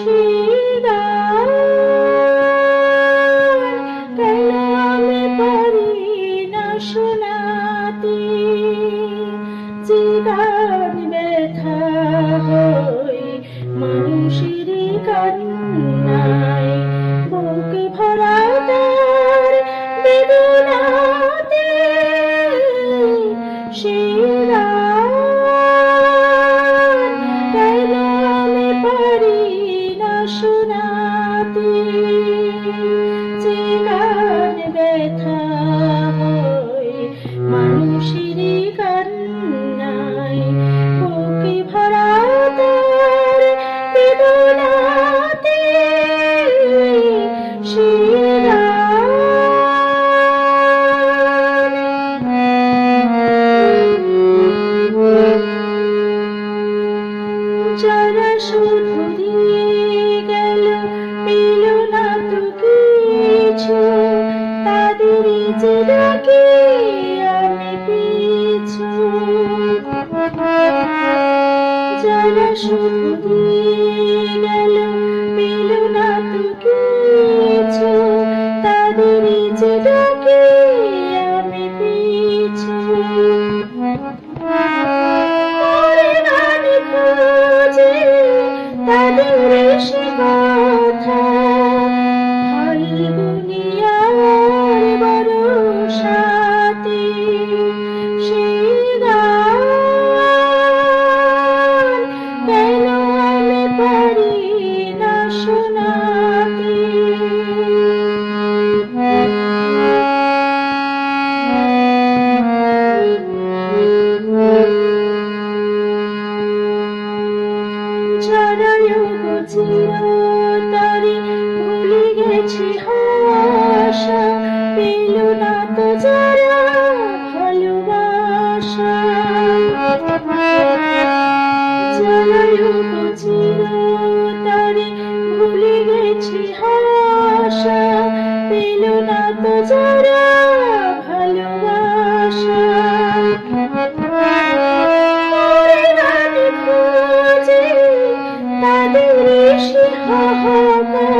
সেই গান কেন আমি পারি না শোনাতে, যে গান ব্যথা হই মানুষের কান্নায়, বুক ভরা তার বেদনাতে, সেই গান কেন আমি পারি না শোনাতে, যে গান ব্যথা হই মানুষের কান্নায়, বুকে ভরা তার বেদনাতে, সেই গান। যারা শুধু দিয়ে গেল পেল না তো কিছু, তাদেরই যে ডাকি আমি পিছু। যারা শুধু দিয়ে গেল পেল না তো কিছু, তাদেরই যে ডাকি আমি পিছু। তাদের সে কথা ফাল্গুনিয়ার বরষাতে, সেই গান কেন আমি পারি না শোনাতে। যারা চিরতরে ভুলে গেছে আশা, পেল না তো যারা ভালোবাসা। যারা চিরতরে ভুলে গেছে আশা, পেল না তো যারা ভালোবাসা। তাদের সে হাহাকার